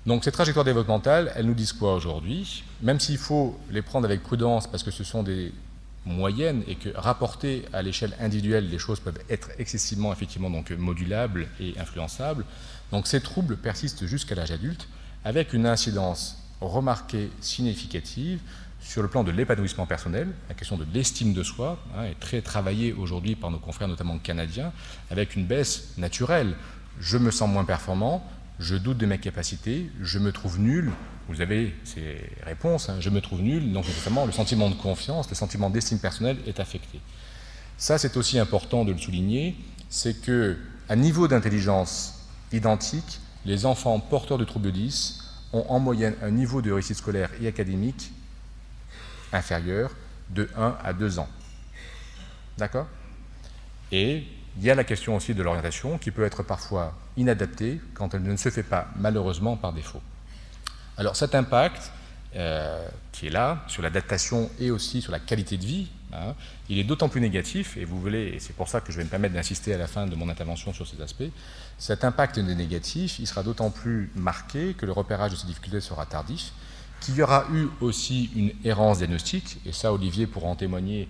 Donc ces trajectoires développementales, elles nous disent quoi aujourd'hui? Même s'il faut les prendre avec prudence parce que ce sont des moyennes et que rapportées à l'échelle individuelle, les choses peuvent être excessivement effectivement donc modulables et influençables. Donc ces troubles persistent jusqu'à l'âge adulte avec une incidence remarquée, significative sur le plan de l'épanouissement personnel. La question de l'estime de soi est très travaillée aujourd'hui par nos confrères, notamment canadiens, avec une baisse naturelle. Je me sens moins performant, je doute de mes capacités, je me trouve nul. Vous avez ces réponses, je me trouve nul, donc notamment le sentiment de confiance, le sentiment d'estime personnelle est affecté. Ça, c'est aussi important de le souligner, c'est qu'à niveau d'intelligence identique, les enfants porteurs de troubles 10 ont en moyenne un niveau de réussite scolaire et académique inférieur de 1 à 2 ans. D'accord? Et il y a la question aussi de l'orientation qui peut être parfois inadaptée quand elle ne se fait pas malheureusement par défaut. Alors cet impact qui est là sur l'adaptation et aussi sur la qualité de vie, il est d'autant plus négatif, et vous voulez, et c'est pour ça que je vais me permettre d'insister à la fin de mon intervention sur ces aspects, cet impact négatif, il sera d'autant plus marqué que le repérage de ces difficultés sera tardif, qu'il y aura eu aussi une errance diagnostique, et ça Olivier pourra en témoigner.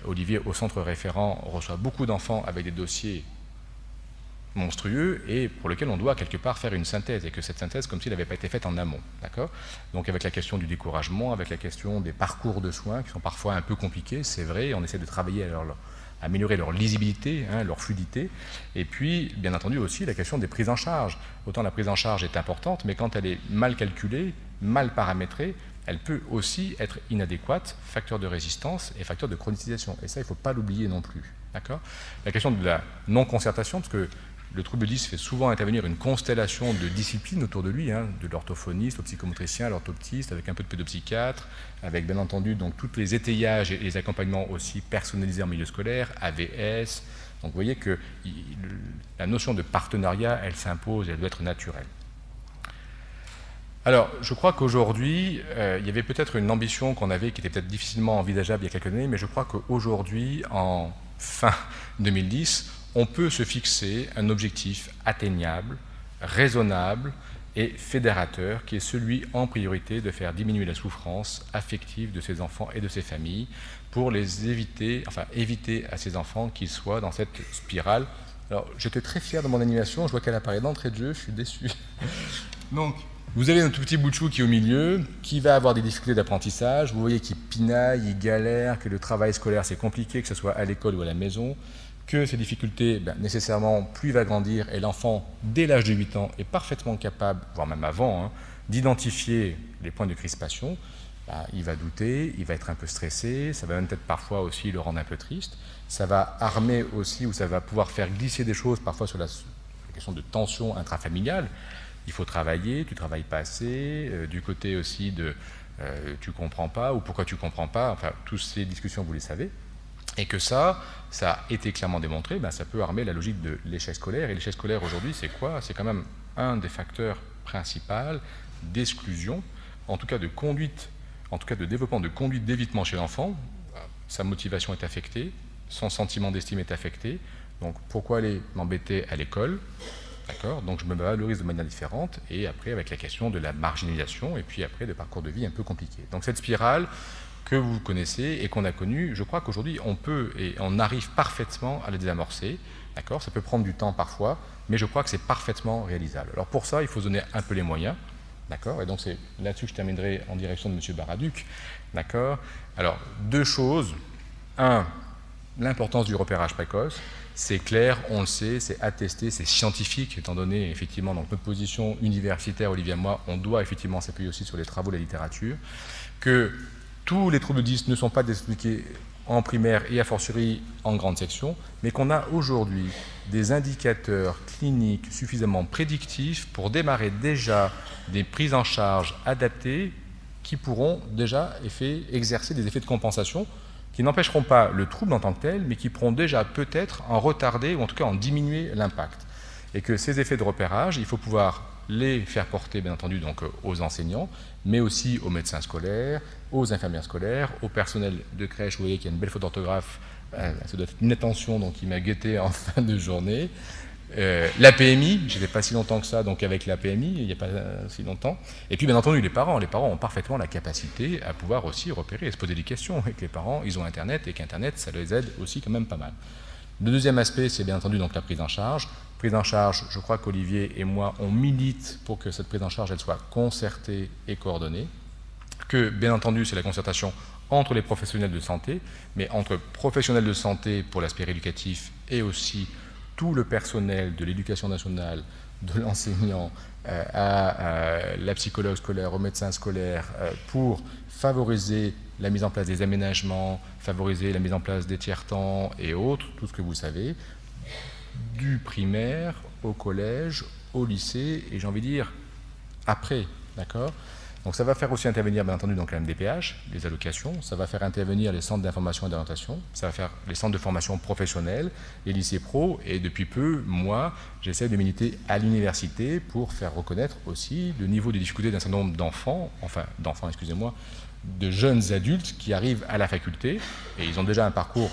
Olivier, au centre référent, reçoit beaucoup d'enfants avec des dossiers monstrueux et pour lesquels on doit quelque part faire une synthèse, et que cette synthèse, comme s'il n'avait pas été faite en amont. D'accord ? Donc avec la question du découragement, avec la question des parcours de soins qui sont parfois un peu compliqués, c'est vrai, on essaie de travailler à améliorer leur lisibilité, leur fluidité, et puis bien entendu aussi la question des prises en charge. Autant la prise en charge est importante, mais quand elle est mal calculée, mal paramétrée, elle peut aussi être inadéquate, facteur de résistance et facteur de chronicisation. Et ça, il ne faut pas l'oublier non plus. D'accord ? La question de la non-concertation, parce que le trouble 10 fait souvent intervenir une constellation de disciplines autour de lui, de l'orthophoniste au psychomotricien, à l'orthoptiste, avec un peu de pédopsychiatre, avec bien entendu donc tous les étayages et les accompagnements aussi personnalisés en milieu scolaire, AVS. Donc vous voyez que la notion de partenariat, elle s'impose, elle doit être naturelle. Alors, je crois qu'aujourd'hui, il y avait peut-être une ambition qu'on avait qui était peut-être difficilement envisageable il y a quelques années, mais je crois qu'aujourd'hui, en fin 2010, on peut se fixer un objectif atteignable, raisonnable et fédérateur, qui est celui en priorité de faire diminuer la souffrance affective de ces enfants et de ces familles pour les éviter à ces enfants qu'ils soient dans cette spirale. Alors, j'étais très fier de mon animation, je vois qu'elle apparaît d'entrée de jeu, je suis déçu. Donc, vous avez un tout petit bout de chou qui est au milieu, qui va avoir des difficultés d'apprentissage, vous voyez qu'il pinaille, il galère, que le travail scolaire c'est compliqué, que ce soit à l'école ou à la maison, que ces difficultés, nécessairement, plus il va grandir, et l'enfant, dès l'âge de 8 ans, est parfaitement capable, voire même avant, d'identifier les points de crispation. Il va douter, il va être un peu stressé, ça va même peut-être parfois aussi le rendre un peu triste. Ça va armer aussi, ou ça va pouvoir faire glisser des choses, parfois sur la question de tension intrafamiliale. Il faut travailler, tu ne travailles pas assez, du côté aussi de tu ne comprends pas, ou pourquoi tu ne comprends pas, enfin, toutes ces discussions, vous les savez. Et que ça a été clairement démontré, ça peut armer la logique de l'échec scolaire. Et l'échec scolaire aujourd'hui, c'est quoi? C'est quand même un des facteurs principaux d'exclusion, en tout cas de conduite, en tout cas de développement de conduite d'évitement chez l'enfant. Sa motivation est affectée, son sentiment d'estime est affecté. Donc pourquoi aller m'embêter à l'école? D'accord? Donc je me valorise de manière différente, et après avec la question de la marginalisation, et puis après des parcours de vie un peu compliqués. Donc cette spirale que vous connaissez et qu'on a connue, je crois qu'aujourd'hui on peut et on arrive parfaitement à la désamorcer. D'accord? Ça peut prendre du temps parfois, mais je crois que c'est parfaitement réalisable. Alors pour ça, il faut se donner un peu les moyens. D'accord? Et donc c'est là-dessus que je terminerai en direction de M. Baraduc. D'accord? Alors, deux choses. Un, l'importance du repérage précoce. C'est clair, on le sait, c'est attesté, c'est scientifique, étant donné effectivement donc, notre position universitaire, Olivier et moi, on doit effectivement s'appuyer aussi sur les travaux de la littérature, que tous les troubles 10 ne sont pas expliqués en primaire et a fortiori en grande section, mais qu'on a aujourd'hui des indicateurs cliniques suffisamment prédictifs pour démarrer déjà des prises en charge adaptées qui pourront déjà exercer des effets de compensation qui n'empêcheront pas le trouble en tant que tel, mais qui pourront déjà peut-être en retarder ou en tout cas en diminuer l'impact. Et que ces effets de repérage, il faut pouvoir les faire porter, bien entendu, donc, aux enseignants, mais aussi aux médecins scolaires, aux infirmières scolaires, au personnel de crèche. Vous voyez qu'il y a une belle faute d'orthographe, ça doit être une attention donc, qui m'a guetté en fin de journée. La PMI, je n'étais pas si longtemps que ça, donc avec la PMI, il n'y a pas si longtemps. Et puis bien entendu les parents ont parfaitement la capacité à pouvoir aussi repérer et se poser des questions. Et que les parents, ils ont Internet et qu'Internet, ça les aide aussi quand même pas mal. Le deuxième aspect, c'est bien entendu donc la prise en charge. Prise en charge, je crois qu'Olivier et moi, on milite pour que cette prise en charge, elle soit concertée et coordonnée. Que bien entendu, c'est la concertation entre les professionnels de santé, mais entre professionnels de santé pour l'aspect éducatif et aussi tout le personnel de l'éducation nationale, de l'enseignant, à la psychologue scolaire, au médecin scolaire, pour favoriser la mise en place des aménagements, favoriser la mise en place des tiers-temps et autres, tout ce que vous savez, du primaire au collège, au lycée, et j'ai envie de dire après, d'accord ? Donc ça va faire aussi intervenir, bien entendu, donc la MDPH, les allocations, ça va faire intervenir les centres d'information et d'orientation, ça va faire les centres de formation professionnelle, les lycées pro, et depuis peu, moi, j'essaie de militer à l'université pour faire reconnaître aussi le niveau de difficulté d'un certain nombre de jeunes adultes qui arrivent à la faculté, et ils ont déjà un parcours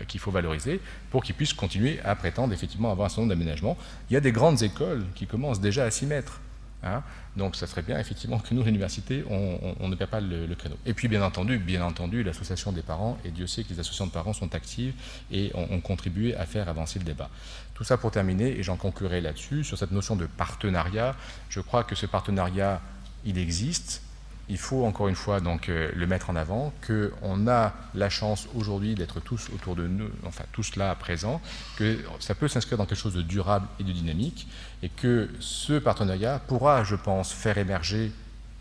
qu'il faut valoriser pour qu'ils puissent continuer à prétendre effectivement avoir un certain nombre d'aménagements. Il y a des grandes écoles qui commencent déjà à s'y mettre. Hein, donc ça serait bien effectivement que nous, l'université, on ne perd pas le créneau. Et puis bien entendu l'association des parents, et Dieu sait que les associations de parents sont actives et ont contribué à faire avancer le débat. Tout ça pour terminer, et j'en conclurai là-dessus, sur cette notion de partenariat. Je crois que ce partenariat, il existe. Il faut encore une fois donc le mettre en avant, qu'on a la chance aujourd'hui d'être tous autour de nous, enfin tous là présents, que ça peut s'inscrire dans quelque chose de durable et de dynamique, et que ce partenariat pourra, je pense, faire émerger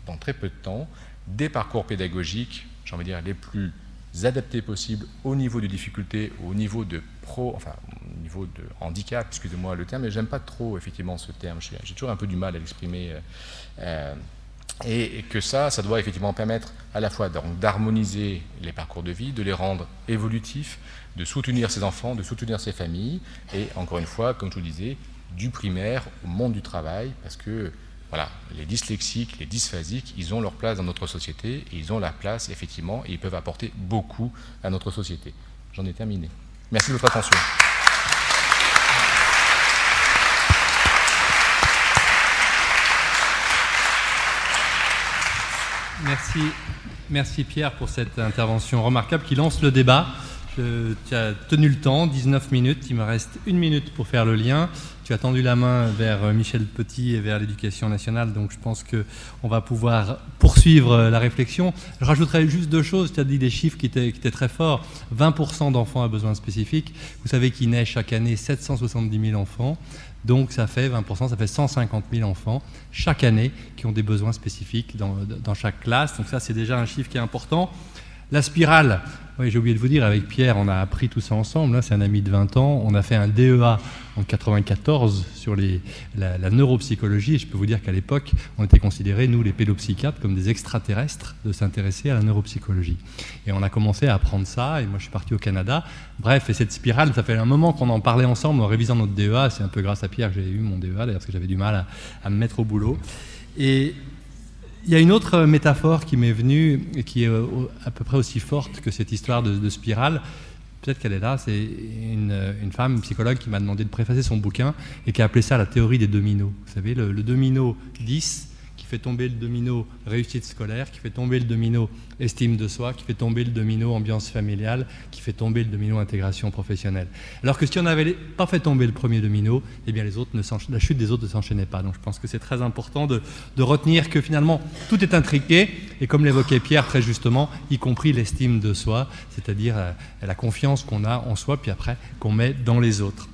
dans très peu de temps des parcours pédagogiques, j'ai envie de dire, les plus adaptés possibles au niveau de difficulté, au niveau de au niveau de handicap, excusez-moi le terme, mais j'aime pas trop effectivement ce terme, j'ai toujours un peu du mal à l'exprimer. Et que ça doit effectivement permettre à la fois d'harmoniser les parcours de vie, de les rendre évolutifs, de soutenir ces enfants, de soutenir ces familles, et encore une fois, comme je vous le disais, du primaire au monde du travail, parce que voilà, les dyslexiques, les dysphasiques, ils ont leur place dans notre société, et ils ont la place effectivement, et ils peuvent apporter beaucoup à notre société. J'en ai terminé. Merci de votre attention. Merci Pierre pour cette intervention remarquable qui lance le débat. Tu as tenu le temps, 19 minutes, il me reste 1 minute pour faire le lien. Tu as tendu la main vers Michel Petit et vers l'Éducation nationale, donc je pense qu'on va pouvoir poursuivre la réflexion. Je rajouterai juste 2 choses, tu as dit des chiffres qui étaient très forts. 20% d'enfants à besoins spécifiques. Vous savez qu'il naît chaque année 770 000 enfants. Donc ça fait 20%, ça fait 150 000 enfants chaque année qui ont des besoins spécifiques dans chaque classe. Donc ça, c'est déjà un chiffre qui est important. La spirale, oui, j'ai oublié de vous dire, avec Pierre, on a appris tout ça ensemble. Là, c'est un ami de 20 ans. On a fait un DEA en 94 sur la neuropsychologie. Et je peux vous dire qu'à l'époque, on était considérés, nous, les pédopsychiatres, comme des extraterrestres de s'intéresser à la neuropsychologie. Et on a commencé à apprendre ça. Et moi, je suis parti au Canada. Bref, et cette spirale, ça fait un moment qu'on en parlait ensemble en révisant notre DEA. C'est un peu grâce à Pierre que j'ai eu mon DEA, d'ailleurs, parce que j'avais du mal à me mettre au boulot. Et il y a une autre métaphore qui m'est venue et qui est à peu près aussi forte que cette histoire de spirale. Peut-être qu'elle est là. C'est une femme, une psychologue, qui m'a demandé de préfacer son bouquin et qui a appelé ça la théorie des dominos. Vous savez, le domino 10 qui fait tomber le domino réussite scolaire, qui fait tomber le domino estime de soi, qui fait tomber le domino ambiance familiale, qui fait tomber le domino intégration professionnelle. Alors que si on n'avait pas fait tomber le premier domino, eh bien la chute des autres ne s'enchaînait pas. Donc je pense que c'est très important de retenir que finalement tout est intriqué, et comme l'évoquait Pierre très justement, y compris l'estime de soi, c'est-à-dire la confiance qu'on a en soi, puis après qu'on met dans les autres.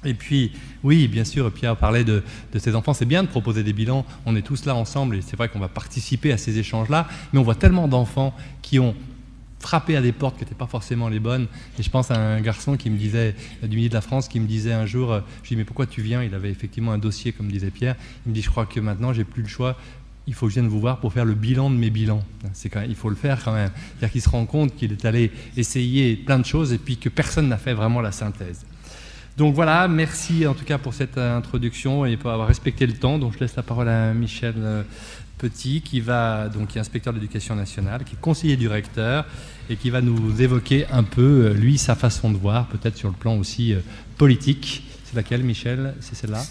Et puis, oui, bien sûr, Pierre parlait de ces enfants. C'est bien de proposer des bilans. On est tous là ensemble et c'est vrai qu'on va participer à ces échanges-là. Mais on voit tellement d'enfants qui ont frappé à des portes qui n'étaient pas forcément les bonnes. Et je pense à un garçon qui me disait, du milieu de la France, qui me disait un jour, je lui dis, mais pourquoi tu viens? Il avait effectivement un dossier, comme disait Pierre. Il me dit, je crois que maintenant, j'ai plus le choix. Il faut que je vienne vous voir pour faire le bilan de mes bilans. Il faut le faire quand même. C'est-à-dire qu'il se rend compte qu'il est allé essayer plein de choses et puis que personne n'a fait vraiment la synthèse. Donc voilà, merci en tout cas pour cette introduction et pour avoir respecté le temps. Donc je laisse la parole à Michel Petit, qui est inspecteur de l'éducation nationale, qui est conseiller du recteur et qui va nous évoquer un peu, lui, sa façon de voir, peut-être sur le plan aussi politique, C'est laquelle, Michel? C'est celle-là?